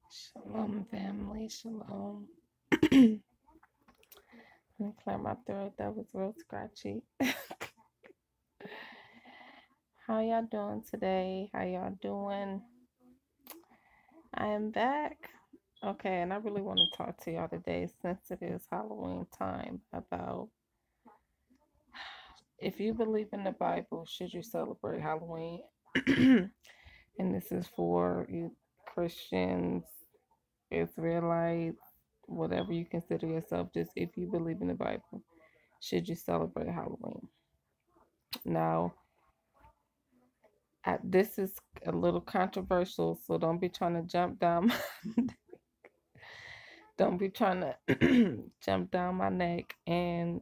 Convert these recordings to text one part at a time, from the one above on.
Shalom, family. Shalom. Let me clear my throat. That was real scratchy. How y'all doing today? How y'all doing? I am back. Okay, and I really want to talk to y'all today since it is Halloween time about if you believe in the Bible, should you celebrate Halloween? And this is for you Christians, Israelites, whatever you consider yourself, just if you believe in the Bible, should you celebrate Halloween? Now, this is a little controversial, so don't be trying to jump down. Don't be trying to jump down my neck. And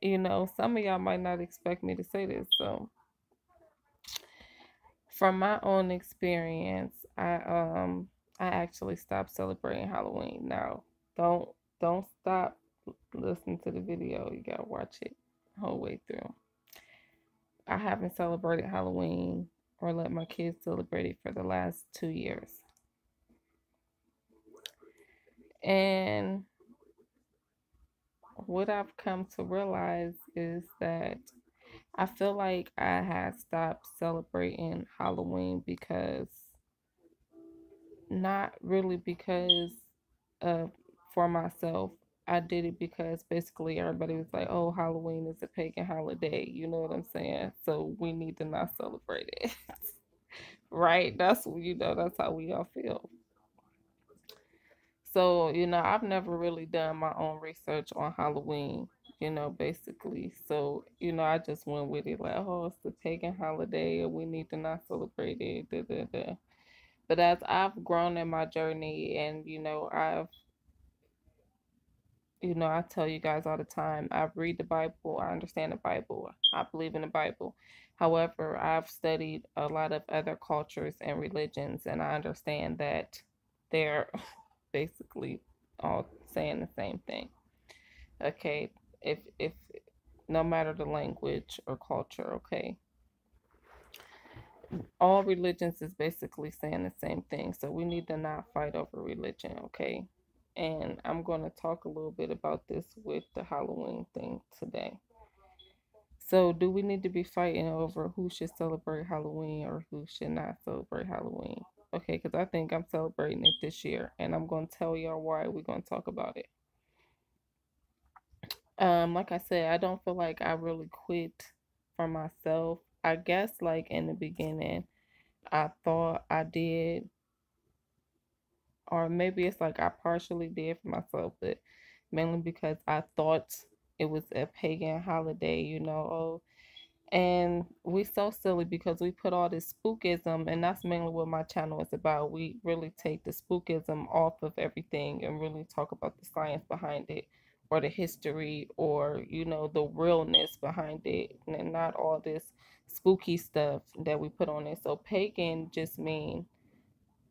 some of y'all might not expect me to say this. So, from my own experience, I actually stopped celebrating Halloween. Now, don't don't stop listening to the video. You gotta watch it the whole way through. I haven't celebrated Halloween or let my kids celebrate it for the last 2 years. And what I've come to realize is that I feel like I had stopped celebrating Halloween because not really because of for myself. I did it because basically everybody was like, "Oh, Halloween is a pagan holiday." You know what I'm saying? So we need to not celebrate it. Right? That's how we all feel. So, I've never really done my own research on Halloween, basically. So, I just went with it like, oh, it's the pagan holiday and we need to not celebrate it. Da, da, da. But as I've grown in my journey and, I tell you guys all the time, I read the Bible, I understand the Bible, I believe in the Bible. However, I've studied a lot of other cultures and religions, and I understand that they're basically all saying the same thing. Okay, if no matter the language or culture, okay, all religions is basically saying the same thing. So we need to not fight over religion, okay? And I'm going to talk a little bit about this with the Halloween thing today. So, do we need to be fighting over who should celebrate Halloween or who should not celebrate Halloween? Okay, because I think I'm celebrating it this year, and I'm going to tell y'all why. We're going to talk about it. Like I said, I don't feel like I really quit for myself. I guess like in the beginning, I thought I did, or maybe it's like I partially did for myself, but mainly because I thought it was a pagan holiday, oh, and we so silly because we put all this spookism, and that's mainly what my channel is about. We really take the spookism off of everything and really talk about the science behind it or the history or the realness behind it, and not all this spooky stuff that we put on it. So pagan just mean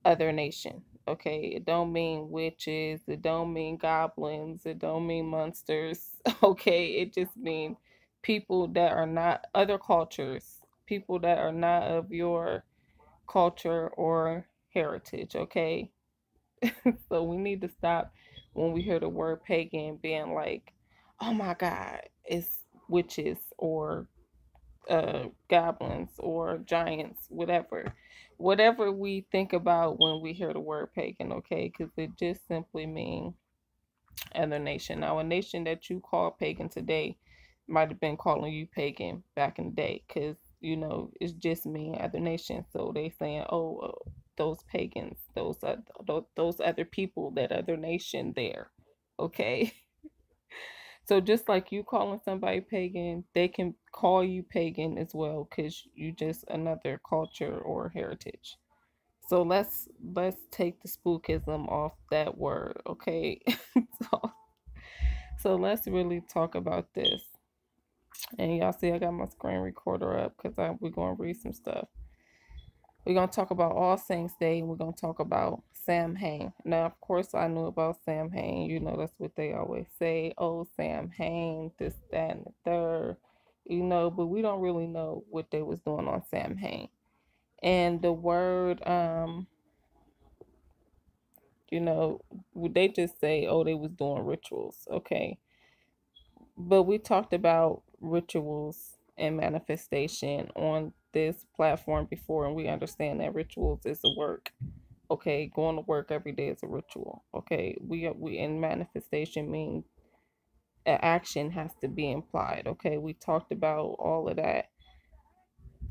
other nation. Okay, it don't mean witches, it don't mean goblins, it don't mean monsters. Okay, it just mean people that are not other cultures, people that are not of your culture or heritage. Okay, so we need to stop when we hear the word pagan being like, oh my god, it's witches or goblins or giants, whatever we think about when we hear the word pagan, okay? Because it just simply means other nation. Now, a nation that you call pagan today might have been calling you pagan back in the day, because it's just me other nation. So they saying, oh, those pagans, those other people, that other nation there, okay? So just like you calling somebody pagan, they can call you pagan as well because you just another culture or heritage. So let's take the spookism off that word, okay? so, so let's really talk about this. And y'all see I got my screen recorder up because we're gonna read some stuff. We're gonna talk about All Saints Day and we're gonna talk about Samhain. Now, of course, I knew about Samhain. That's what they always say. Oh, Samhain, this, that, and the third. But we don't really know what they was doing on Samhain. And the word You know, they just say, oh, they was doing rituals. Okay. But we talked about rituals and manifestation on this platform before, and we understand that rituals is a work. Okay, going to work every day is a ritual. Okay, we in manifestation mean an action has to be implied. Okay, we talked about all of that.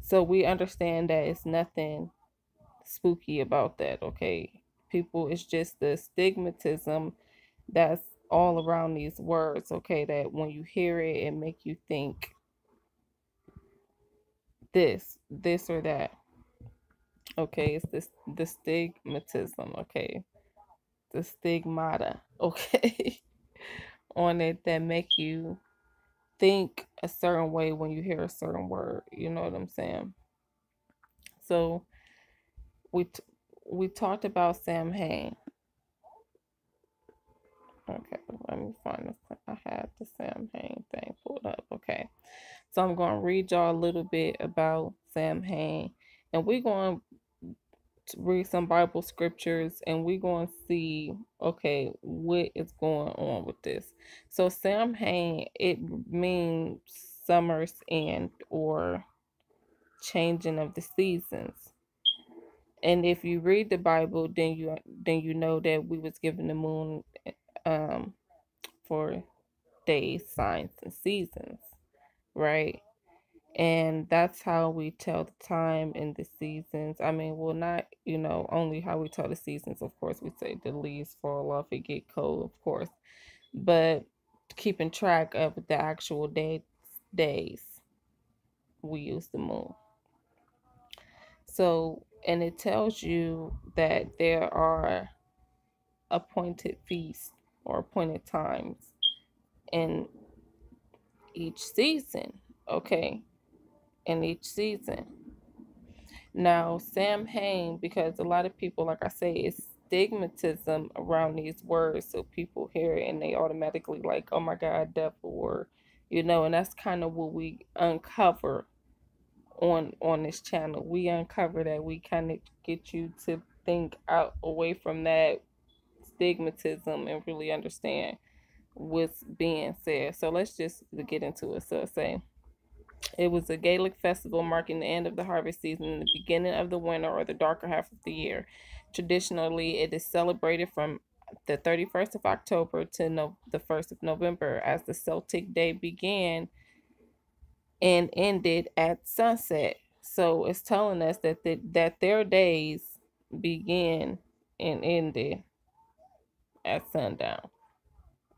So we understand that it's nothing spooky about that. Okay, people, it's just the stigmatism that's all around these words. Okay, that when you hear it, it make you think this or that. Okay, it's this the stigmatism. Okay, the stigmata. Okay, on it that make you think a certain way when you hear a certain word. You know what I'm saying? So we t- we talked about Sam Hain. Okay, let me find this. I had the Sam Hain thing pulled up. Okay, so I'm going to read y'all a little bit about Sam Hain, and we're going to read some Bible scriptures, and we're going to see, okay, what is going on with this. So Sam Hain, it means summer's end or changing of the seasons. And if you read the Bible, then you know that we was given the moon um for days, signs, and seasons, right? And that's how we tell the time and the seasons. I mean, well, not, only how we tell the seasons, of course, we say the leaves fall off, it get cold, of course, but keeping track of the actual days, we use the moon. So, and it tells you that there are appointed feasts or appointed times in each season, okay? In each season. Now, Sam Hain, because a lot of people, like I say, it's stigmatism around these words. So people hear it and they automatically like, oh my God, devil, or, and that's kind of what we uncover on this channel. We uncover that. We kind of get you to think out away from that stigmatism and really understand what's being said. So let's just get into it. So say it was a Gaelic festival marking the end of the harvest season and the beginning of the winter or the darker half of the year. Traditionally, it is celebrated from the 31st of October to the 1st of November, as the Celtic day began and ended at sunset. So it's telling us that their days began and ended at sundown,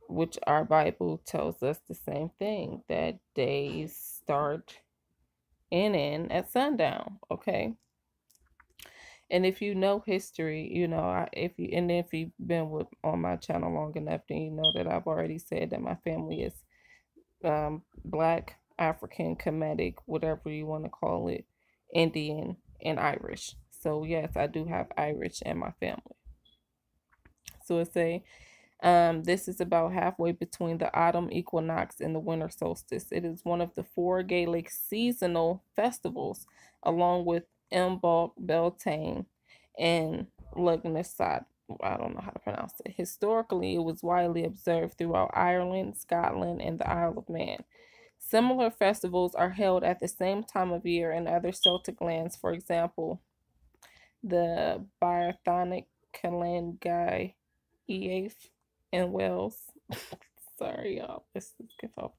which our Bible tells us the same thing, that days start and end at sundown. Okay. And if you know history, if you've been on my channel long enough, then you know that I've already said that my family is Black, African, Kemetic, whatever you want to call it, Indian, and Irish. So yes, I do have Irish in my family. So it's this is about halfway between the autumn equinox and the winter solstice. It is one of the four Gaelic seasonal festivals, along with Imbolc, Beltane, and Lughnasadh. I don't know how to pronounce it. Historically, it was widely observed throughout Ireland, Scotland, and the Isle of Man. Similar festivals are held at the same time of year in other Celtic lands. For example, the Barthonic Calangai Eath in Wales. Sorry, y'all. This is confusing.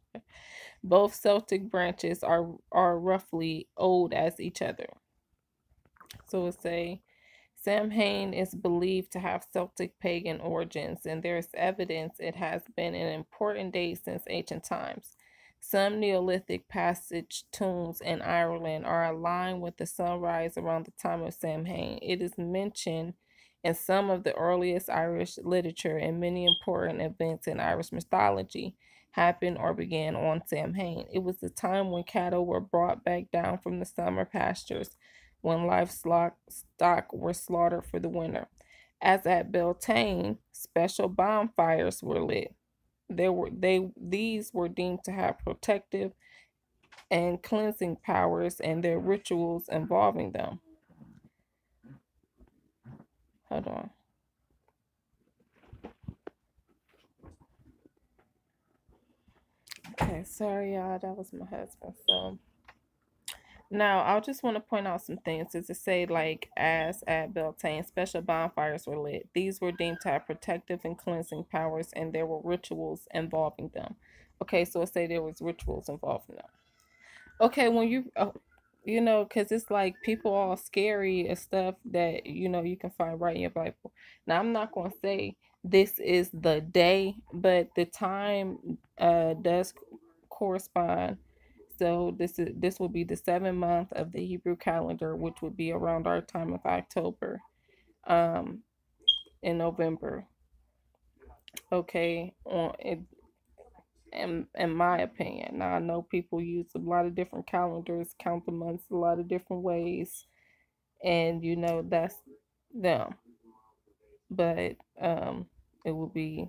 Both Celtic branches are roughly old as each other. So it's a Samhain is believed to have Celtic pagan origins, and there is evidence it has been an important date since ancient times. Some Neolithic passage tombs in Ireland are aligned with the sunrise around the time of Samhain. It is mentioned in some of the earliest Irish literature, and many important events in Irish mythology happened or began on Samhain. It was the time when cattle were brought back down from the summer pastures, when livestock were slaughtered for the winter. As at Beltane, special bonfires were lit. These were deemed to have protective and cleansing powers, and their rituals involving them. Hold on. Okay, sorry y'all, that was my husband. So now I just want to point out some things. Is to say, like, as at Beltane, special bonfires were lit. These were deemed to have protective and cleansing powers, and there were rituals involving them. Okay, so it say there was rituals involving them. Okay, when you know, because it's like people all scary and stuff that you can find right in your Bible. Now I'm not gonna say this is the day, but the time does correspond. So this will be the 7th month of the Hebrew calendar, which would be around our time of October, um, in November. Okay, on it, in my opinion. Now I know people use a lot of different calendars, count the months a lot of different ways, and that's them. But it will be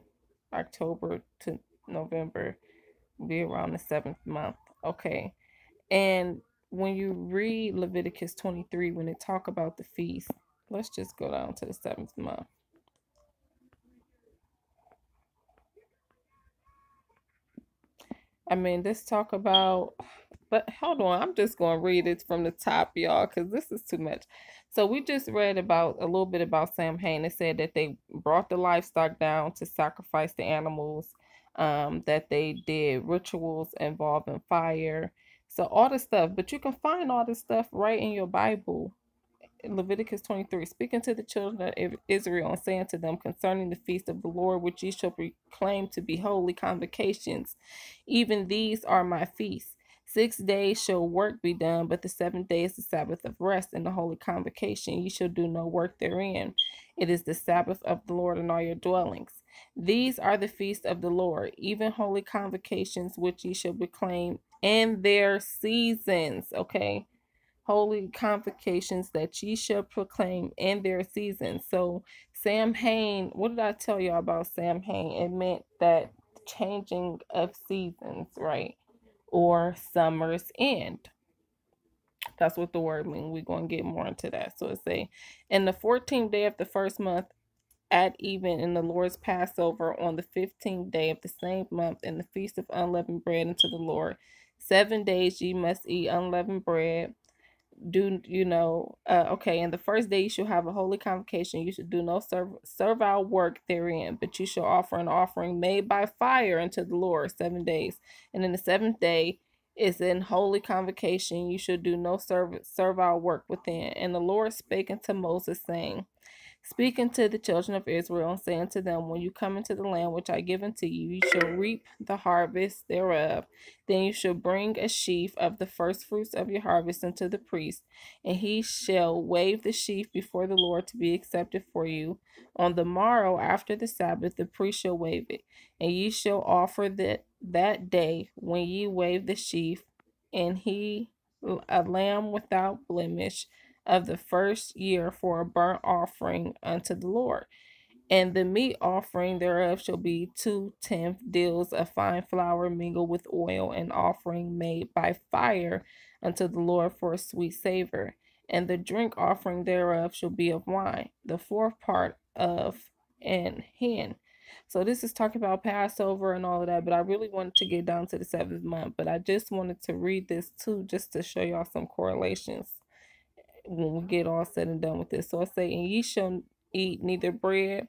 October to November, be around the 7th month. Okay. And when you read Leviticus 23, when they talk about the feast, let's just go down to the 7th month. I mean, let's talk about, but hold on, I'm just going to read it from the top, y'all, because this is too much. So we just read about a little bit about Samhain. It said that they brought the livestock down to sacrifice the animals, that they did rituals involving fire. So all this stuff, but you can find all this stuff right in your Bible. Leviticus 23, speaking to the children of Israel and saying to them concerning the feast of the Lord, which ye shall proclaim to be holy convocations, even these are my feasts. 6 days shall work be done, but the 7th day is the Sabbath of rest and the holy convocation. Ye shall do no work therein. It is the Sabbath of the Lord in all your dwellings. These are the feasts of the Lord, even holy convocations, which ye shall proclaim in their seasons. Okay, holy convocations that ye shall proclaim in their season. So Samhain, what did I tell y'all about Samhain? It meant that changing of seasons, right? Or summer's end. That's what the word means. We're going to get more into that. So it say, in the 14th day of the first month, at even in the Lord's Passover on the 15th day of the same month, in the feast of unleavened bread unto the Lord. 7 days ye must eat unleavened bread. Do okay, and the first day you shall have a holy convocation. You should do no servile work therein, but you shall offer an offering made by fire unto the Lord 7 days. And in the 7th day is in holy convocation. You should do no servile work within. And the Lord spake unto Moses, saying, speaking to the children of Israel and saying to them, when you come into the land which I give unto you, you shall reap the harvest thereof. Then you shall bring a sheaf of the first fruits of your harvest unto the priest, and he shall wave the sheaf before the Lord to be accepted for you. On the morrow after the Sabbath, the priest shall wave it, and ye shall offer that day when ye wave the sheaf, and he a lamb without blemish of the first year for a burnt offering unto the Lord. And the meat offering thereof shall be 2/10 deals of fine flour mingled with oil, an offering made by fire unto the Lord for a sweet savor. And the drink offering thereof shall be of wine, the fourth part of an hin. So this is talking about Passover and all of that, but I really wanted to get down to the 7th month. But I just wanted to read this too, just to show y'all some correlations when we get all said and done with this. So I say, and ye shall eat neither bread,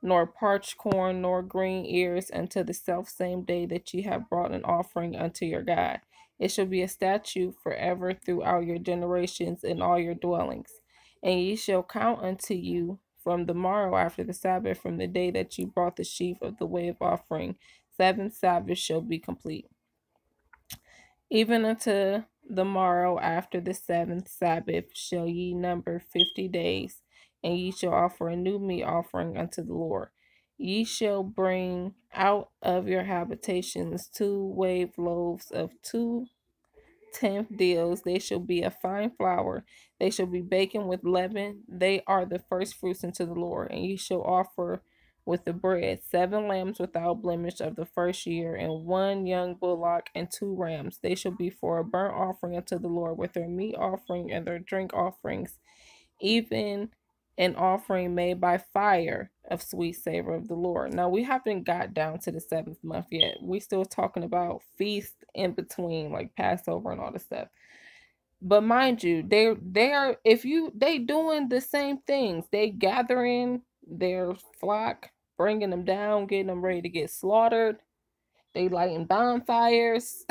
nor parched corn, nor green ears, until the self same day that ye have brought an offering unto your God. It shall be a statute forever throughout your generations in all your dwellings. And ye shall count unto you from the morrow after the Sabbath, from the day that ye brought the sheaf of the wave offering. 7 Sabbaths shall be complete. Even unto the morrow after the 7th Sabbath shall ye number 50 days, and ye shall offer a new meat offering unto the Lord. Ye shall bring out of your habitations 2 wave loaves of 2/10 deals. They shall be of fine flour. They shall be baken with leaven. They are the first fruits unto the Lord. And ye shall offer with the bread 7 lambs without blemish of the first year, and 1 young bullock, and 2 rams. They shall be for a burnt offering unto the Lord, with their meat offering and their drink offerings, even an offering made by fire of sweet savor of the Lord. Now we haven't got down to the seventh month yet. We still talking about feast in between, like Passover and all the stuff. But mind you, they are, if you, they doing the same things. They gathering their flock, bringing them down, getting them ready to get slaughtered. They lighting bonfires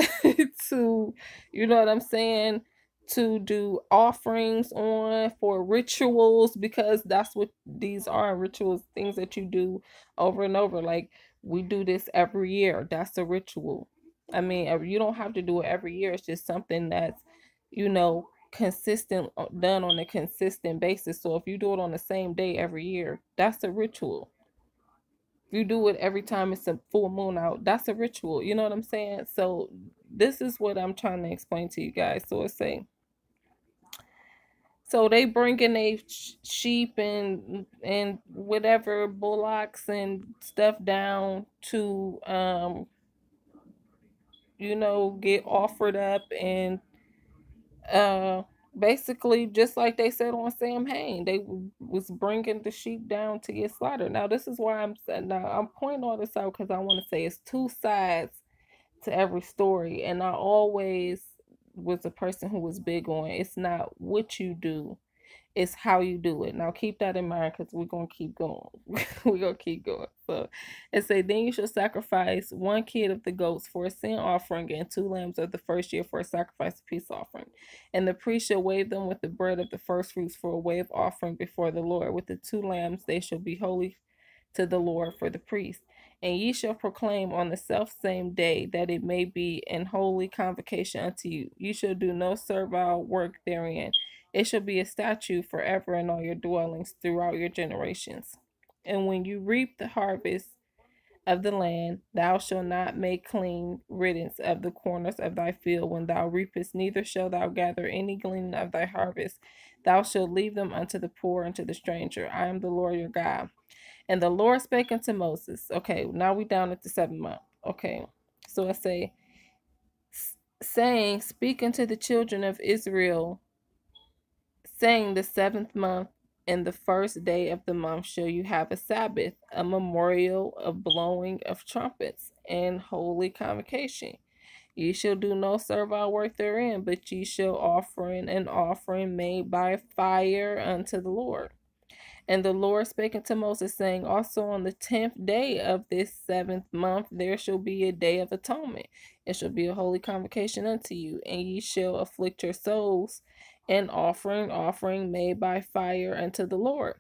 to, you know what I'm saying, to do offerings on for rituals, because that's what these are, rituals, things that you do over and over. Like we do this every year. That's a ritual. I mean, you don't have to do it every year. It's just something that's, consistent, done on a consistent basis. So if you do it on the same day every year, that's a ritual. You do it every time it's a full moon out, that's a ritual. You know what I'm saying? So this is what I'm trying to explain to you guys. So it's saying, so they bringing a sheep and whatever bullocks and stuff down to get offered up, and uh basically just like they said on Sam Hain, they was bringing the sheep down to get slaughtered. Now this is why I'm saying, now I'm pointing all this out because I want to say it's two sides to every story, and I always was a person who was big on, it's not what you do, it's how you do it. Now keep that in mind because we're gonna keep going. We're gonna keep going. So it say, then you shall sacrifice one kid of the goats for a sin offering, and two lambs of the first year for a sacrifice of peace offering. And the priest shall wave them with the bread of the first fruits for a wave offering before the Lord. With the two lambs they shall be holy to the Lord for the priest. And ye shall proclaim on the self same day that it may be an holy convocation unto you. You shall do no servile work therein. It shall be a statute forever in all your dwellings throughout your generations. And when you reap the harvest of the land, thou shalt not make clean riddance of the corners of thy field when thou reapest, neither shalt thou gather any gleaning of thy harvest. Thou shalt leave them unto the poor and to the stranger. I am the Lord your God. And the Lord spake unto Moses. Okay, now we down at the 7th month. Okay, so I say, saying, speak unto the children of Israel, saying, the 7th month and the first day of the month shall you have a Sabbath, a memorial of blowing of trumpets, and holy convocation. Ye shall do no servile work therein, but ye shall offer an offering made by fire unto the Lord. And the Lord spake unto Moses, saying, also on the 10th day of this 7th month there shall be a day of atonement. It shall be a holy convocation unto you, and ye shall afflict your souls, an offering made by fire unto the Lord.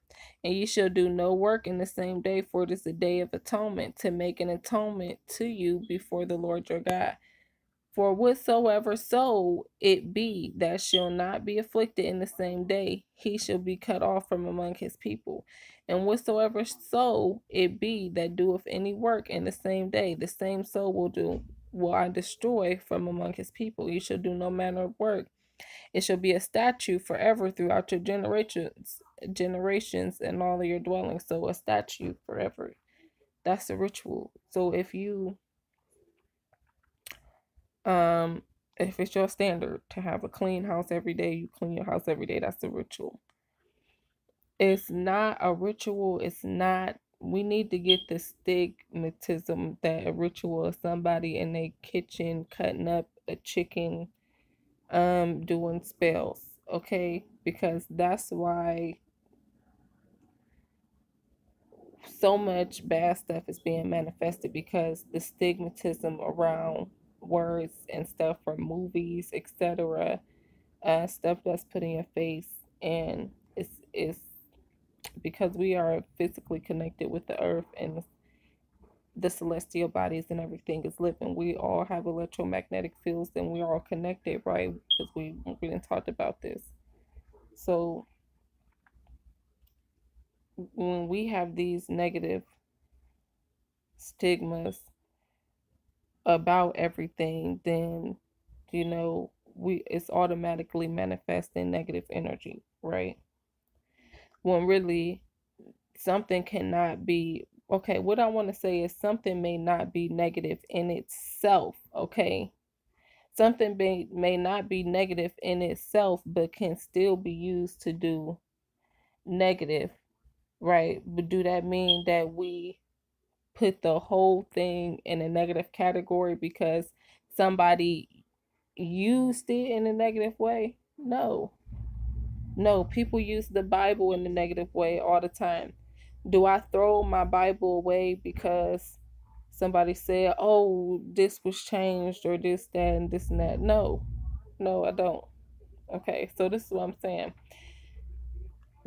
And ye shall do no work in the same day, for it is a day of atonement, to make an atonement to you before the Lord your God. For whatsoever soul it be that shall not be afflicted in the same day, he shall be cut off from among his people. And whatsoever soul it be that doeth any work in the same day, the same soul will I destroy from among his people. You shall do no manner of work. It shall be a statute forever throughout your generations and all of your dwellings. So a statute forever. That's a ritual. So if it's your standard to have a clean house every day, you clean your house every day, that's a ritual. It's not a ritual. It's not, we need to get the stigmatism that a ritual is somebody in their kitchen cutting up a chicken, doing spells, okay? Because that's why so much bad stuff is being manifested, because the stigmatism around words and stuff from movies, etc., stuff that's put in your face. And it's because we are physically connected with the earth, and the celestial bodies and everything is living. We all have electromagnetic fields, and we're all connected, right? Because we didn't talked about this. So when we have these negative stigmas about everything, then it's automatically manifesting negative energy, right? When really something cannot be, okay, what I want to say is something may not be negative in itself, okay? Something may not be negative in itself, but can still be used to do negative right? But do that mean that we put the whole thing in a negative category because somebody used it in a negative way? No. No, people use the Bible in a negative way all the time. Do I throw my Bible away because somebody said, oh, this was changed or this, that, and this and that? No, no, I don't. Okay, so this is what I'm saying.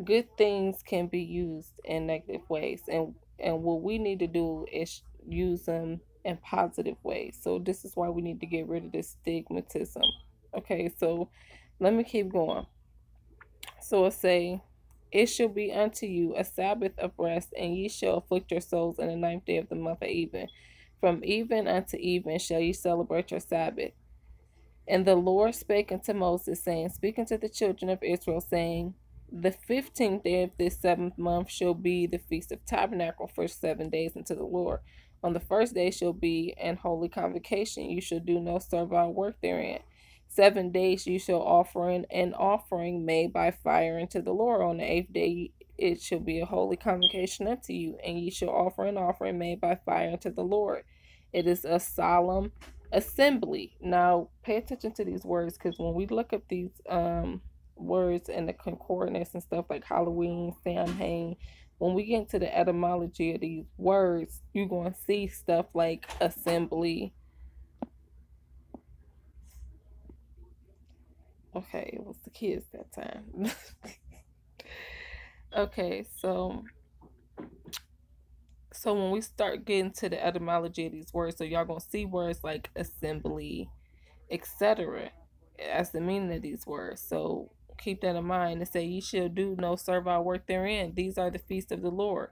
Good things can be used in negative ways, and what we need to do is use them in positive ways. So this is why we need to get rid of this stigmatism. Okay, so let me keep going. So it say, it shall be unto you a Sabbath of rest, and ye shall afflict your souls in the 9th day of the month of even. From even unto even shall ye celebrate your Sabbath. And the Lord spake unto Moses, saying, speaking to the children of Israel, saying, the 15th day of this 7th month shall be the feast of tabernacle for 7 days unto the Lord. On the first day shall be an holy convocation. You shall do no servile work therein. 7 days you shall offer an offering made by fire unto the Lord. On the 8th day it shall be a holy convocation unto you, and ye shall offer an offering made by fire unto the Lord. It is a solemn assembly. Now pay attention to these words, because when we look up these words and the concordance and stuff like Halloween, Samhain, when we get into the etymology of these words, you're going to see stuff like assembly. Okay, it was the kids that time. Okay, so when we start getting to the etymology of these words, so y'all gonna see words like assembly, etc., as the meaning of these words. So keep that in mind. And say, ye shall do no servile work therein. These are the feasts of the Lord.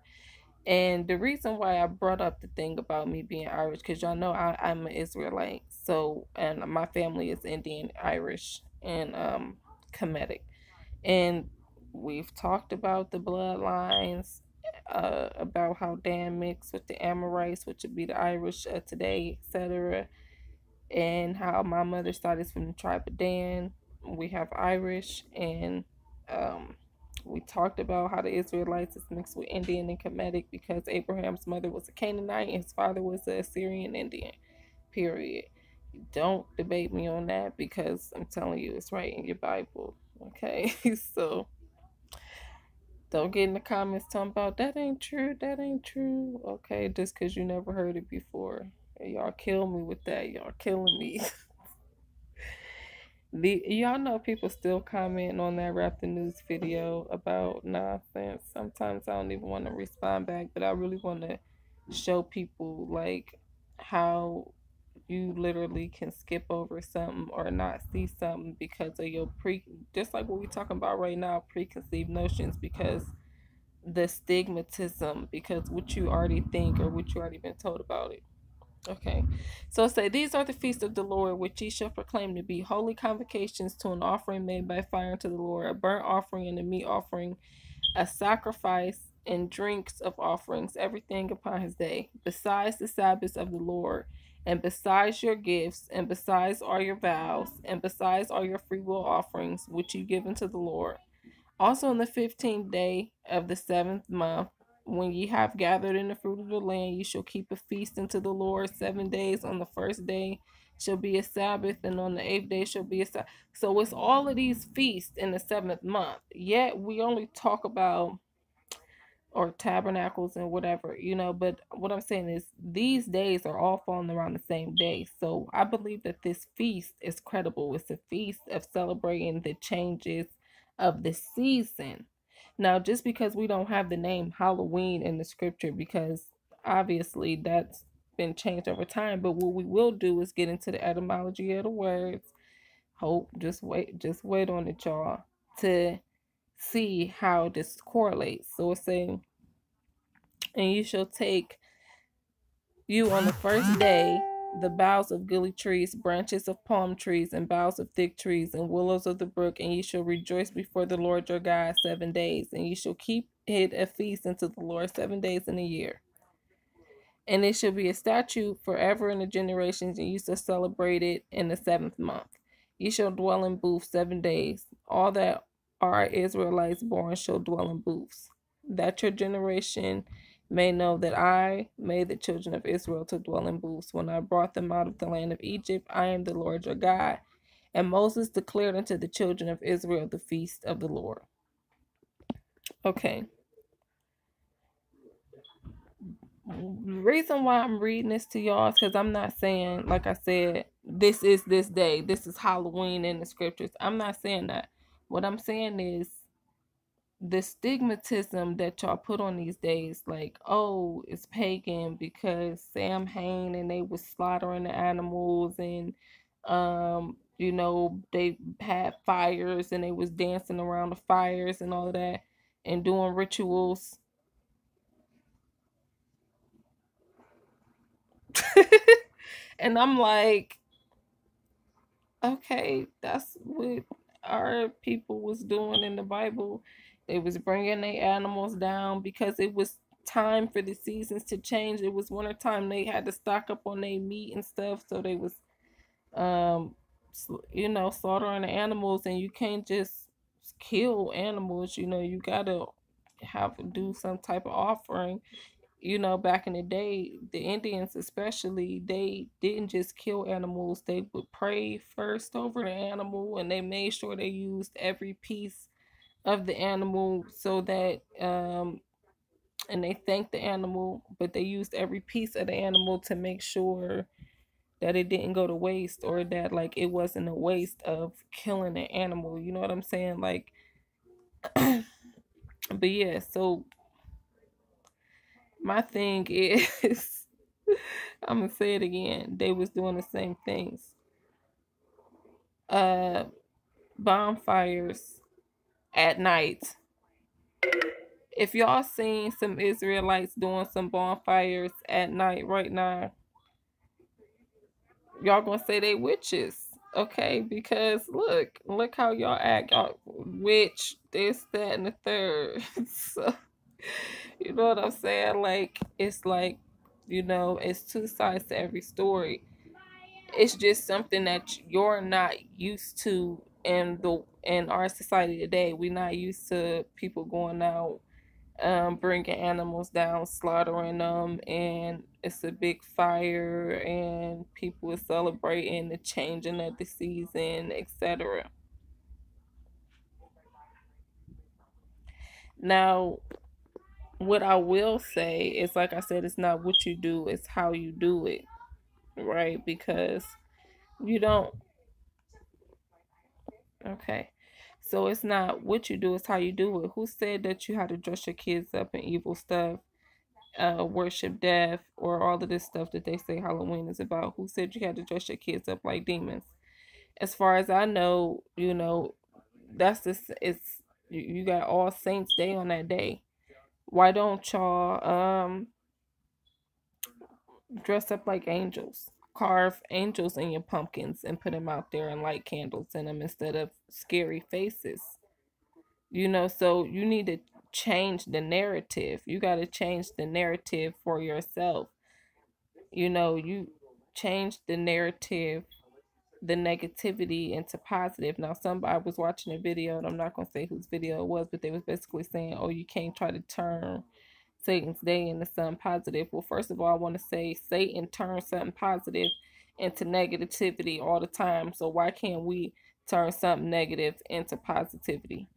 And the reason why I brought up the thing about me being Irish, because y'all know I'm an Israelite. So, and my family is Indian, Irish, and Kemetic. And we've talked about the bloodlines, about how Dan mixed with the Amorites, which would be the Irish today, etc., and how my mother's side is from the tribe of Dan. We have Irish, and um, we talked about how the Israelites is mixed with Indian and Kemetic because Abraham's mother was a Canaanite and his father was a Assyrian Indian. Period. Don't debate me on that because I'm telling you it's right in your Bible. Okay, so don't get in the comments talking about that ain't true, that ain't true. Okay, just because you never heard it before. Y'all kill me with that. Y'all killing me. Y'all know people still comment on that Rap the News video about nonsense. Sometimes I don't even want to respond back, but I really want to show people like how you literally can skip over something or not see something because of your just like what we're talking about right now, preconceived notions, because the stigmatism, because what you already think or what you already been told about it. Okay, so say, these are the feasts of the Lord, which ye shall proclaim to be holy convocations, to an offering made by fire unto the Lord, a burnt offering and a meat offering, a sacrifice and drinks of offerings, everything upon his day, besides the Sabbaths of the Lord, and besides your gifts, and besides all your vows, and besides all your freewill offerings, which you give unto the Lord. Also on the 15th day of the 7th month, when ye have gathered in the fruit of the land, ye shall keep a feast unto the Lord 7 days. On the first day shall be a Sabbath, and on the 8th day shall be a Sabbath. So it's all of these feasts in the 7th month. Yet we only talk about, or tabernacles and whatever, but what I'm saying is these days are all falling around the same day. So I believe that this feast is credible. It's a feast of celebrating the changes of the season. Now, just because we don't have the name Halloween in the scripture, because obviously that's been changed over time, but what we will do is get into the etymology of the words. Hope, just wait on it, y'all, to see how this correlates. So it's saying, and you shall take you on the first day the boughs of goodly trees, branches of palm trees, and boughs of thick trees, and willows of the brook, and ye shall rejoice before the Lord your God 7 days, and ye shall keep it a feast unto the Lord 7 days in a year. And it shall be a statute forever in the generations, and you shall celebrate it in the 7th month. Ye shall dwell in booths 7 days. All that are Israelites born shall dwell in booths. that your generation may know that I made the children of Israel to dwell in booths when I brought them out of the land of Egypt. I am the Lord your God. And Moses declared unto the children of Israel the feast of the Lord. Okay. The reason why I'm reading this to y'all is because I'm not saying, like I said, this is this day, this is Halloween in the scriptures. I'm not saying that. What I'm saying is the stigmatism that y'all put on these days, like, oh, it's pagan because Samhain and they was slaughtering the animals, and you know, they had fires and they was dancing around the fires and all of that and doing rituals. And I'm like, okay, that's what our people was doing in the Bible. They was bringing their animals down because it was time for the seasons to change. It was winter time. They had to stock up on their meat and stuff, so they was, um, you know, slaughtering the animals. And you can't just kill animals. You know, you gotta have to do some type of offering. You know, back in the day, the Indians especially, they didn't just kill animals. They would pray first over the animal, and they made sure they used every piece of the animal so that and they thanked the animal, but they used every piece of the animal to make sure that it didn't go to waste, or that like it wasn't a waste of killing an animal. You know what I'm saying? Like but yeah, so my thing is I'm gonna say it again. They was doing the same things. Uh, bonfires at night. If y'all seen some Israelites doing some bonfires at night right now, y'all gonna say they witches, okay? Because look how y'all act. Y'all witch, this, that, and the third. So you know what I'm saying? Like it's like, you know, it's two sides to every story. It's just something that you're not used to in our society today. We're not used to people going out, bringing animals down, slaughtering them, and it's a big fire, and people are celebrating the changing of the season, etc. Now, what I will say is, like I said, it's not what you do, it's how you do it, right? Because you don't. Okay. So it's not what you do, it's how you do it. Who said that you had to dress your kids up in evil stuff, worship death, or all of this stuff that they say Halloween is about? Who said you had to dress your kids up like demons? As far as I know, you know, that's just it's you got All Saints Day on that day. Why don't y'all dress up like angels? Carve angels in your pumpkins and put them out there and light candles in them instead of scary faces. You know, so you need to change the narrative. You got to change the narrative for yourself. You know, you change the narrative, the negativity into positive. Now, somebody was watching a video, and I'm not going to say whose video it was, but they was basically saying, oh, you can't try to turn Satan's day into something positive. Well, first of all, I want to say Satan turns something positive into negativity all the time. So why can't we turn something negative into positivity?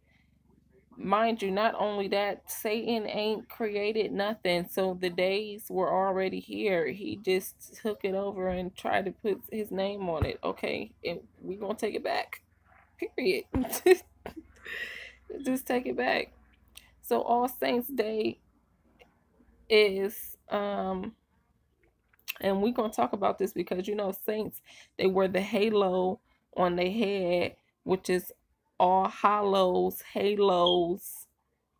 Mind you, not only that, Satan ain't created nothing. So the days were already here. He just took it over and tried to put his name on it. Okay, and we gonna take it back. Period. Just take it back. So All Saints Day is and we're gonna talk about this because you know saints, they wear the halo on their head, which is All Hallows, Halos,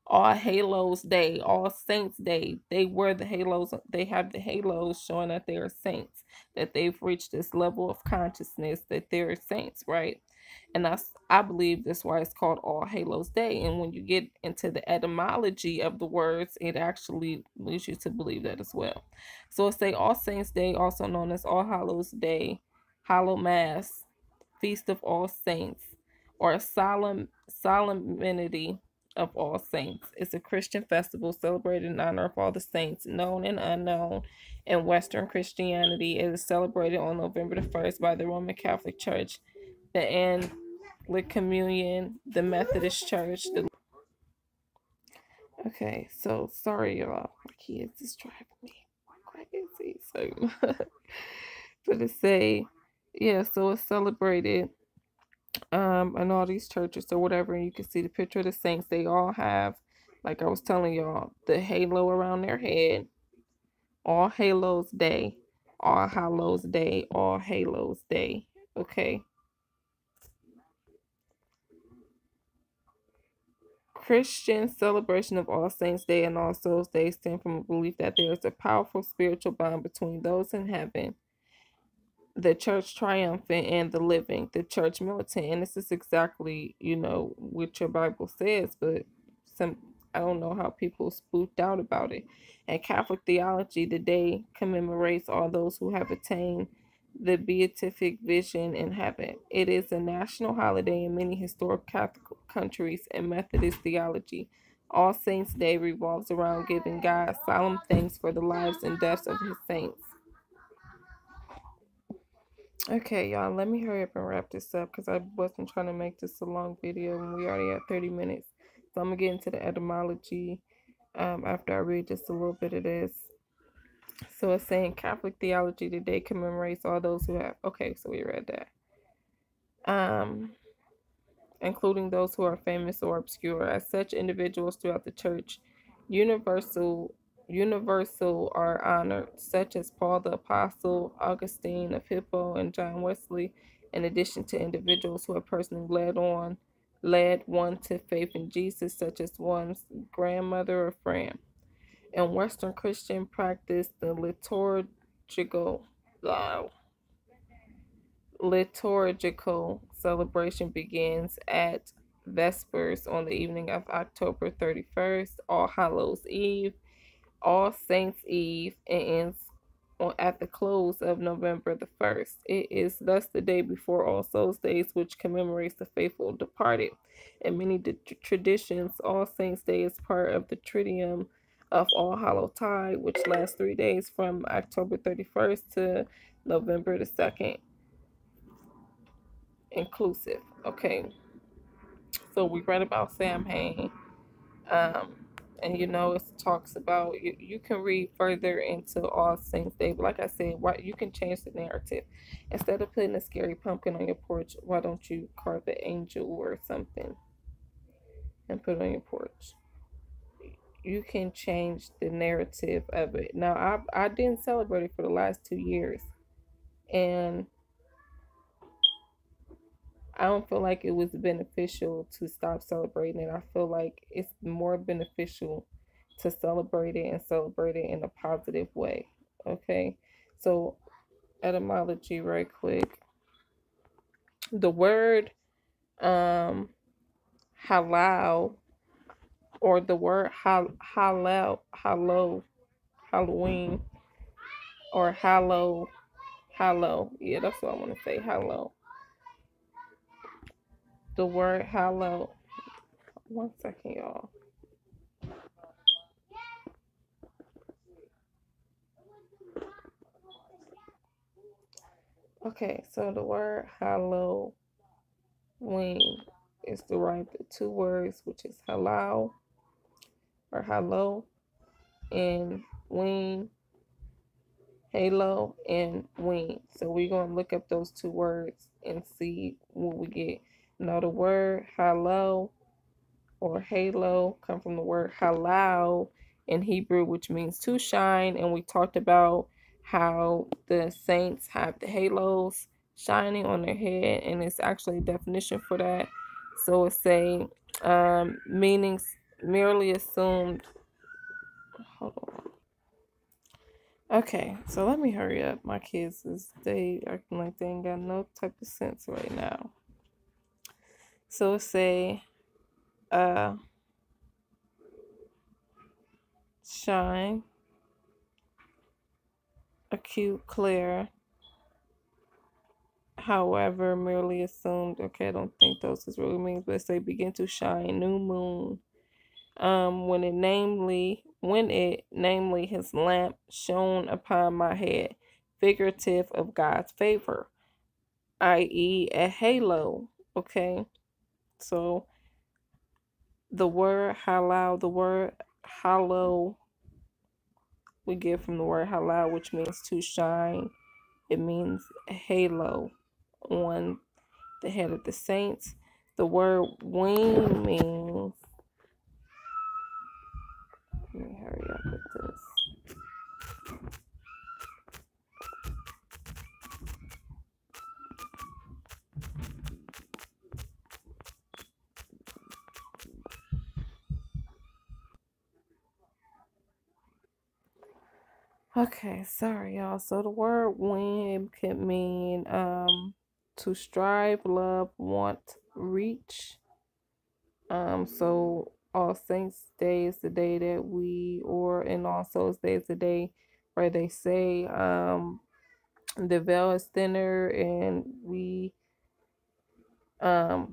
All Halos Day, All Saints Day. They wear the halos. They have the halos showing that they are saints, that they've reached this level of consciousness that they're saints, right? And I believe that's why it's called All Halos Day. And when you get into the etymology of the words, it actually leads you to believe that as well. So it's a All Saints Day, also known as All Hallows Day, Hallow Mass, Feast of All Saints, or a solemnity of All Saints. It's a Christian festival celebrated in honor of all the saints, known and unknown, in Western Christianity. It is celebrated on November the 1st by the Roman Catholic Church, the Anglican Communion, the Methodist Church. Okay, so sorry, y'all. My kids is driving me crazy. So, but to say, yeah, so it's celebrated in all these churches or whatever, and you can see the picture of the saints. They all have, like I was telling y'all, the halo around their head. All Halos Day, All Hallows Day, All Halos Day. Okay. Christian celebration of All Saints Day and All Souls Day stem from a belief that there is a powerful spiritual bond between those in heaven, the church triumphant, and the living, the church militant. And this is exactly, what your Bible says, but some I don't know how people spooked out about it. And Catholic theology, the day commemorates all those who have attained the beatific vision in heaven. It is a national holiday in many historic Catholic countries. And Methodist theology, All Saints Day revolves around giving God solemn thanks for the lives and deaths of his saints. Okay, y'all, let me hurry up and wrap this up because I wasn't trying to make this a long video and we already at 30 minutes. So I'm going to get into the etymology after I read just a little bit of this. So it's saying Catholic theology today commemorates all those who have, okay, so we read that. Including those who are famous or obscure. As such, individuals throughout the church universal are honored, such as Paul the Apostle, Augustine of Hippo, and John Wesley, in addition to individuals who have personally led one to faith in Jesus, such as one's grandmother or friend. In Western Christian practice, the liturgical celebration begins at Vespers on the evening of October 31st, All Hallows Eve, All Saints Eve, and ends at the close of November the 1st. It is thus the day before All Souls Days, which commemorates the faithful departed. In many traditions, All Saints Day is part of the Triduum of All Hallow Tide, which lasts 3 days from October 31st to November the 2nd. Inclusive. Okay, so we read about Samhain, and it talks about you can read further into All Saints Day, but like I said, you can change the narrative. Instead of putting a scary pumpkin on your porch, why don't you carve an angel or something and put it on your porch? You can change the narrative of it. Now, I didn't celebrate it for the last 2 years, and I don't feel like it was beneficial to stop celebrating it. I feel like it's more beneficial to celebrate it and celebrate it in a positive way. Okay, so etymology, right quick. The word halal, or the word halal, Halloween, or hallow. Yeah, that's what I want to say. Hallow. The word hallow. 1 second, y'all. Okay, so the word Halloween is derived of 2 words, which is halal or hallow, and ween, halo, and ween. So we're going to look up those 2 words and see what we get. Now, the word hallow or halo come from the word halal in Hebrew, which means to shine. And we talked about how the saints have the halos shining on their head, and it's actually a definition for that. So it's saying meanings merely assumed. Hold on. Okay, so let me hurry up. My kids they acting like they ain't got no type of sense right now. So it's say shine, acute, clear, however, merely assumed. Okay, I don't think those is really means, but say begin to shine, new moon, when it namely his lamp shone upon my head, figurative of God's favor, i.e. a halo. Okay, so the word hallow we get from the word halal, which means to shine. It means a halo on the head of the saints. The word wing means, let me hurry up with this. Okay, sorry y'all. So the word win can mean to strive, love, want, reach. So All Saints Day is the day that and All Souls Day is the day where they say the veil is thinner and we can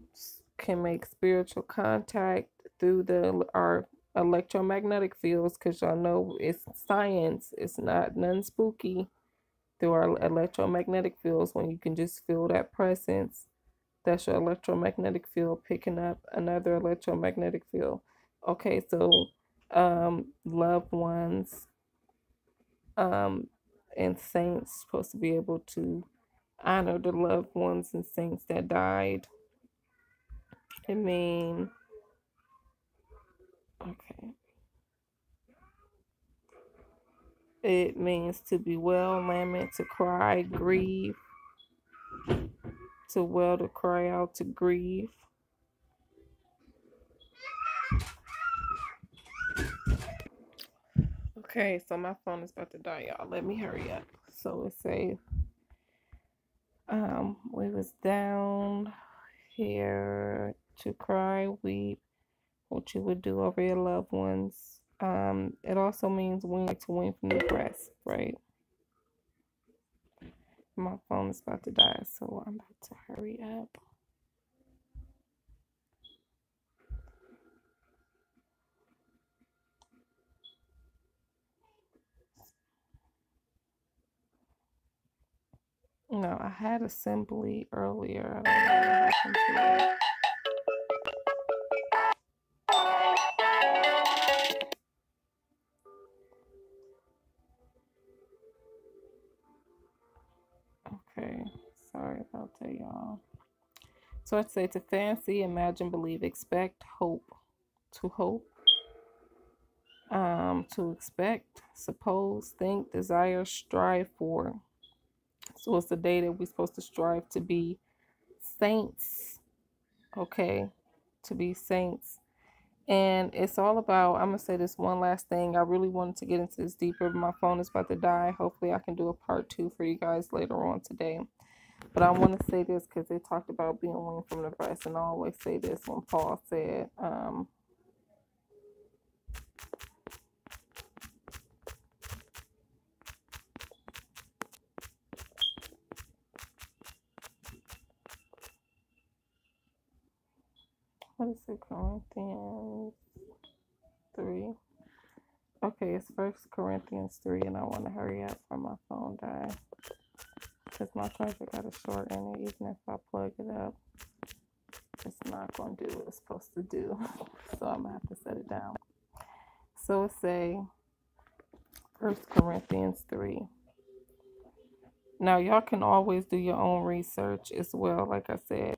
make spiritual contact through our electromagnetic fields, because y'all know it's science, it's not nothing spooky, through our electromagnetic fields. When you can just feel that presence, that's your electromagnetic field picking up another electromagnetic field. Okay, so loved ones um and saints supposed to be able to honor the loved ones and saints that died. I mean, okay. It means to bewail, lament, to cry, grieve, to wail, to cry out, to grieve. Okay, so my phone is about to die, y'all. Let me hurry up. So it say, we was down here to cry, weep, what you would do over your loved ones. It also means wing, like to wing from the breast, right? My phone is about to die, so I'm about to hurry up. No, I had assembly earlier. I don't know what happened to it. Okay, sorry about that, y'all. So I'd say to fancy, imagine, believe, expect, hope, to hope, to expect, suppose, think, desire, strive for. So it's the day that we're supposed to strive to be saints, okay? To be saints. And it's all about, I'm going to say this one last thing. I really wanted to get into this deeper, but my phone is about to die. Hopefully, I can do a part 2 for you guys later on today. But I want to say this because they talked about being weaned from the breast. And I always say this when Paul said, what is it, Corinthians 3? Okay, it's First Corinthians 3, and I want to hurry up for my phone die. Because my charger got a short in it. Even if I plug it up, it's not going to do what it's supposed to do. So I'm going to have to set it down. So it say First Corinthians 3. Now, y'all can always do your own research as well, like I said.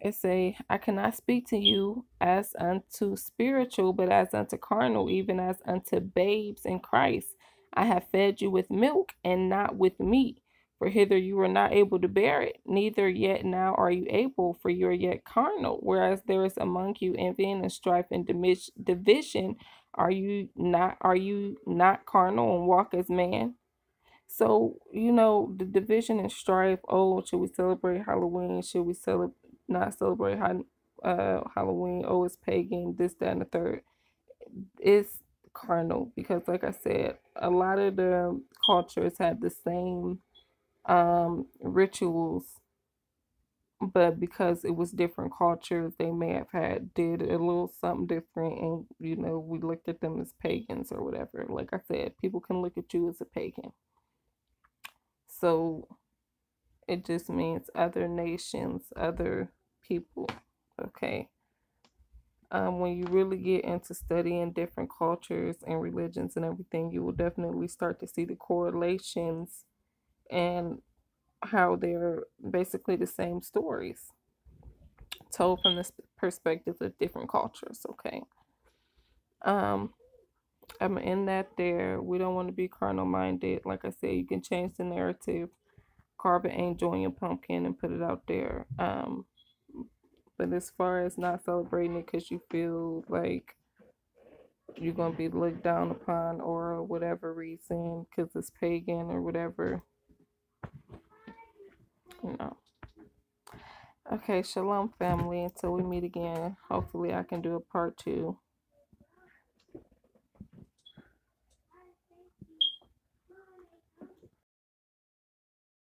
It say, I cannot speak to you as unto spiritual, but as unto carnal, even as unto babes in Christ. I have fed you with milk and not with meat, for hither you were not able to bear it, neither yet now are you able, for you are yet carnal. Whereas there is among you envying and strife and division. Are you not carnal and walk as man? So, the division and strife. Oh, should we celebrate Halloween? Should we not celebrate Halloween? Oh, it's pagan, this, that, and the third. It's carnal because, like I said, a lot of the cultures have the same rituals but because it was different cultures, they may have had did a little something different, and we looked at them as pagans or whatever. Like I said, people can look at you as a pagan. So it just means other nations, other people. Okay. When you really get into studying different cultures and religions and everything, you will definitely start to see the correlations and how they're basically the same stories told from the perspective of different cultures. Okay. Um, I'm in that there. We don't want to be carnal minded. Like I said, you can change the narrative, carve an angel on your pumpkin, and put it out there. But as far as not celebrating it because you feel like you're gonna be looked down upon or whatever reason because it's pagan or whatever, you know. Okay, shalom family. Until we meet again, hopefully I can do a part two.